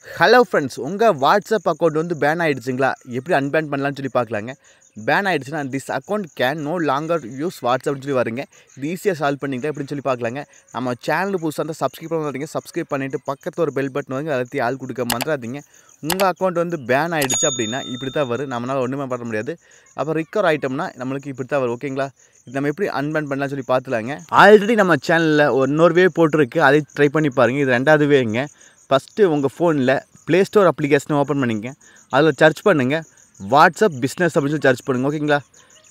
Hello friends, உங்கள் WhatsApp account வந்து ban ஆகிடுச்சிங்களா? எப்படி அன்பேன் பண்ணலான்னு சொல்லி பார்க்கலாங்க. பேன் ஆகிடுச்சுன்னா this account can no longer use வாட்ஸ்அப்னு சொல்லி வருங்க. இது ஈஸியாக சால்வ் பண்ணிக்கலாம் எப்படின்னு சொல்லி பார்க்கலாங்க. நம்ம சேனல் புதுசாக இருந்தால் சப்ஸ்கிரைப் பண்ணாதீங்க. சப்ஸ்கிரைப் பண்ணிவிட்டு பக்கத்தில் ஒரு பெல் பட்டன் வந்து அழுத்தி ஆள் கொடுக்க மறந்துடாதீங்க. உங்கள் அக்கௌண்ட் வந்து பேன் ஆகிடுச்சு அப்படின்னா இப்படி தான் வரும். நம்மளால் ஒன்றுமே பண்ண முடியாது. அப்போ ரிக்கவர் ஆகிட்டோம்னா நம்மளுக்கு இப்படி தான் வரும். ஓகேங்களா? இது நம்ம எப்படி அன்பேன் பண்ணலாம்னு சொல்லி பார்த்துலாங்க. ஆல்ரெடி நம்ம சேனலில் இன்னொரு வே போட்டிருக்கு, அதை ட்ரை பண்ணி பாருங்கள். இது ரெண்டாவது வேங்க. ஃபஸ்ட்டு உங்கள் ஃபோனில் ப்ளே ஸ்டோர் அப்ளிகேஷனை ஓப்பன் பண்ணிங்க. அதில் சர்ச் பண்ணுங்கள் வாட்ஸ்அப் பிஸ்னஸ் அப்படின்னு சொல்லி சர்ச் பண்ணுங்கள். ஓகேங்களா?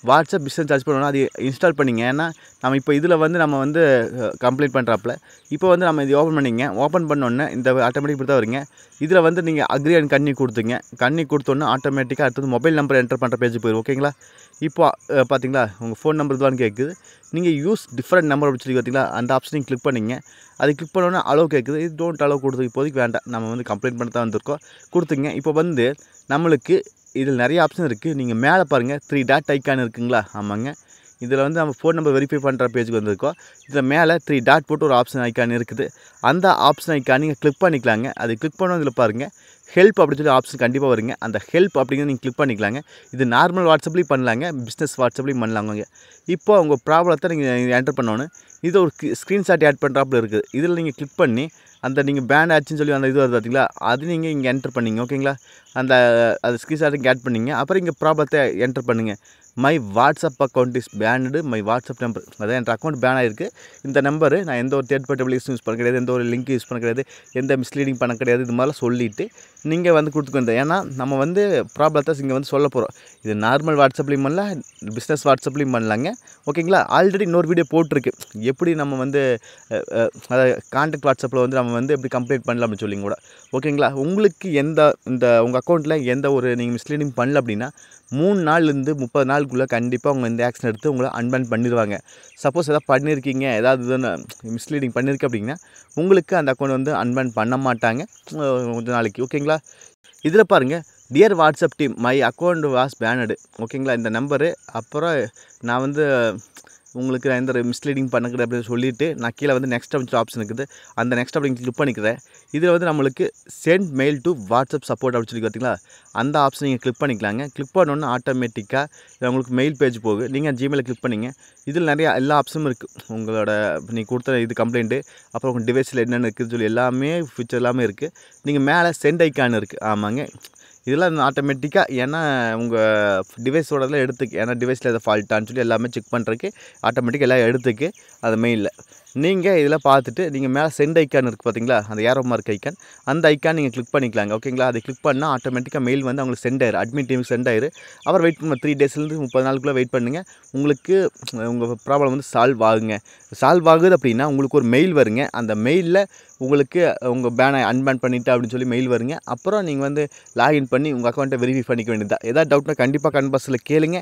வாட்ஸ்அப் பிஸ்னஸ் சர்ச் பண்ணணும், அது இன்ஸ்டால் பண்ணிங்க. ஏன்னா நம்ம இப்போ இதில் வந்து நம்ம வந்து கம்ப்ளைண்ட் பண்ணுறாப்புல இப்போ வந்து நம்ம இது ஓப்பன் பண்ணிங்க. ஓப்பன் பண்ணோன்னே இந்த ஆட்டோமேட்டிக் இப்படி தான் வருங்க. இதில் வந்து நீங்கள் அக்ரி அண்ட் கண்ணி கொடுத்துங்க. கண்ணி கொடுத்தோன்னே ஆட்டோமேட்டிக்காக அடுத்தது மொபைல் நம்பர் என்டர் பண்ணுற பேஜ் போயிடும். ஓகேங்களா? இப்போ பார்த்தீங்களா உங்கள் ஃபோன் நம்பர் இதுவான்னு கேட்குது. நீங்கள் யூஸ் டிஃப்ரெண்ட் நம்பர் அப்படின்னு சொல்லி பார்த்தீங்களா, அந்த ஆப்ஷனையும் கிளிக் பண்ணிங்க. அது கிளிக் பண்ணோன்னே அலோவ் கேட்குது. இது டோன்ட் அலோவ் கொடுத்து இப்போதைக்கு வேண்டாம், நம்ம வந்து கம்ப்ளைண்ட் பண்ண தான் வந்திருக்கோம். கொடுத்துங்க. இப்போ வந்து நம்மளுக்கு இதில் நிறைய ஆப்ஷன் இருக்குது. நீங்கள் மேலே பாருங்கள் 3 டாட் ஐக்கான் இருக்குங்களா? ஆமாங்க. இதில் வந்து நம்ம ஃபோன் நம்பர் வெரிஃபை பண்ணுற பேஜுக்கு வந்திருக்கோம். இதில் மேலே 3 டாட் போட்டு ஒரு ஆப்ஷன் ஐக்கான் இருக்குது. அந்த ஆப்ஷன் ஐக்கான் நீங்கள் கிளிக் பண்ணிக்கலாங்க. அது கிளிக் பண்ணதில் பாருங்கள் ஹெல்ப் அப்படின்னு சொல்லி ஆப்ஷன் கண்டிப்பாக வருங்க. அந்த ஹெல்ப் அப்படிங்கிறது நீங்கள் கிளிக் பண்ணிக்கலாங்க. இது நார்மல் வாட்ஸ்அப்லேயும் பண்ணலாங்க, பிஸ்னஸ் வாட்ஸ்அப்லேயும் பண்ணலாங்க. இப்போ உங்கள் ப்ராப்ளத்தை நீங்கள் என்டர் பண்ணணும். இது ஒரு ஸ்க்ரீன்ஷாட் ஆட் பண்ணுறாப்புல இருக்குது. இதில் நீங்கள் கிளிக் பண்ணி அந்த நீங்கள் பேன் ஆச்சுன்னு சொல்லி அந்த இது வருது பார்த்தீங்களா, அது நீங்கள் இங்கே என்டர் பண்ணிங்க. ஓகேங்களா? அது ஸ்க்ரீன்ஷாட் இங்கே ஆட் பண்ணிங்க. அப்புறம் இங்கே ப்ராப்ளத்தை என்டர் பண்ணுங்கள். My WhatsApp account is pant, my WhatsApp number, அதான் என் அக்கௌண்ட் பேன் ஆகிருக்கு. இந்த நம்பரு நான் எந்த ஒரு தேர்ட் பார்ட்டி அப்ளிகேஷன் யூஸ் பண்ண கிடையாது, எந்த ஒரு லிங்க் யூஸ் பண்ண கிடையாது, எந்த மிஸ்லீடிங் பண்ண கிடையாது. இது மாதிரிலாம் சொல்லிவிட்டு நீங்கள் வந்து கொடுத்துக்கணும். ஏன்னா நம்ம வந்து ப்ராப்ளத்தை இங்கே வந்து சொல்ல போகிறோம். இது நார்மல் வாட்ஸ்அப்லேயும் பண்ணலாம், பிஸ்னஸ் வாட்ஸ்அப்லேயும் பண்ணலாங்க. ஓகேங்களா? ஆல்ரெடி இன்னொரு வீடியோ போட்டிருக்கு, எப்படி நம்ம வந்து அதாவது கான்டாக்ட் வாட்ஸ்அப்பில் வந்து நம்ம வந்து எப்படி கம்ப்ளைண்ட் பண்ணலாம் அப்படின்னு சொல்லிங்க கூட. ஓகேங்களா? உங்களுக்கு உங்கள் அக்கௌண்ட்டில் எந்த ஒரு நீங்கள் மிஸ்லீடிங் பண்ணல அப்படின்னா 3 நாள்லேருந்து 30 நாளுக்குள்ளே கண்டிப்பாக அவங்க இந்த ஆக்ஷன் எடுத்து உங்களை அன்பேன் பண்ணிடுவாங்க. சப்போஸ் எதாவது பண்ணியிருக்கீங்க, ஏதாவது இதுன்னு மிஸ்லீடிங் பண்ணியிருக்கு அப்படின்னா உங்களுக்கு அந்த அக்கௌண்ட் வந்து அன்பேன் பண்ண மாட்டாங்க கொஞ்சம் நாளைக்கு. ஓகேங்களா? இதில் பாருங்கள் dear WhatsApp team, my account was banned. ஓகேங்களா? இந்த நம்பரு அப்புறம் நான் வந்து உங்களுக்கு நான் எந்த மிஸ்லீடிங் பண்ணக்கூடாது அப்படின்னு சொல்லிவிட்டு நான் கீழே வந்து நெக்ஸ்ட் அப்படின்னு ஆப்ஷன் இருக்குது. அந்த நெக்ஸ்ட் அப்படின்னு கிளிக் பண்ணிக்கிறேன். இதில் வந்து நம்மளுக்கு sent mail to WhatsApp support அப்படின்னு சொல்லி பார்த்தீங்களா, அந்த ஆப்ஷன் நீங்கள் கிளிக் பண்ணிக்கலாங்க. கிளிக் பண்ணோன்னே ஆட்டோமேட்டிக்காக உங்களுக்கு மெயில் பேஜ் போகுது. நீங்கள் ஜிமெயிலை கிளிக் பண்ணிங்க. இதில் நிறையா எல்லா ஆப்ஷனும் இருக்குது. உங்களோட நீங்கள் கொடுத்த இது கம்ப்ளைண்ட்டு, அப்புறம் உங்கள் டிவைஸில் என்னென்ன இருக்குதுன்னு சொல்லி எல்லாமே ஃபீச்சர் எல்லாமே இருக்குது. நீங்கள் மேலே சென்ட் ஐக்கான் இருக்குது. ஆமாங்க. இதெல்லாம் ஆட்டோமேட்டிக்காக ஏன்னா உங்கள் டிவைஸோடலாம் எடுத்துக்கு, ஏன்னா டிவைஸில் எதாவது ஃபால்ட்டான்னு சொல்லி எல்லாமே செக் பண்ணுறதுக்கு ஆட்டோமேட்டிக்காக எல்லாம் எடுத்துக்கு அது மெயிலில். நீங்கள் இதில் பார்த்துட்டு நீங்கள் மேலே சென்ட் ஐக்கான் இருக்குது பார்த்தீங்களா, அந்த ஏரோ மார்க் ஐக்கான், அந்த ஐக்கான் நீங்கள் கிளிக் பண்ணிக்கலாங்க. ஓகேங்களா? அதை கிளிக் பண்ணால் ஆட்டோமேட்டிக்காக மெயில் வந்து அவங்களுக்கு சென்ட் ஆயிரும், அட்மின் டீமுக்கு சென்ட் ஆயிரும். அப்புறம் வெயிட் பண்ண 3 டேஸ்லேருந்து 30 நாளுக்குள்ளே வெயிட் பண்ணுங்கள். உங்களுக்கு உங்கள் ப்ராப்ளம் வந்து சால்வ் ஆகுங்க. சால்வ் ஆகுது அப்படின்னா உங்களுக்கு ஒரு மெயில் வருங்க. அந்த மெயிலில் உங்களுக்கு உங்கள் பேனை அன்பேன் பண்ணிவிட்டு அப்படின்னு சொல்லி மெயில் வருங்க. அப்புறம் நீங்கள் வந்து லாகின் பண்ணி உங்கள் அக்கௌண்ட்டை வெரிஃபை பண்ணிக்க வேண்டியது தான். ஏதாவது டவுட்னா கண்டிப்பாக கமெண்ட் பாக்ஸில் கேளுங்க.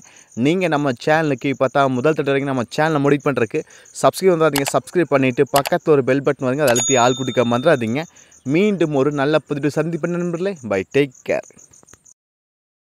நீங்கள் நம்ம சேனலுக்கு பார்த்தா முதல் தடவை வரைக்கும் நம்ம சேனலை முடிவு பண்ணுறதுக்கு சப்ஸ்கிரைப் வந்துடாதீங்க. சப்ஸ்கிரைப் பண்ணிவிட்டு பக்கத்தில் ஒரு பெல் பட்டன் வருங்க, அதை அழுத்தி ஆள் குடிக்க மறந்துடாதீங்க. மீண்டும் ஒரு நல்ல புதிய சந்திப்பு நண்பர்களே. Bye, take care.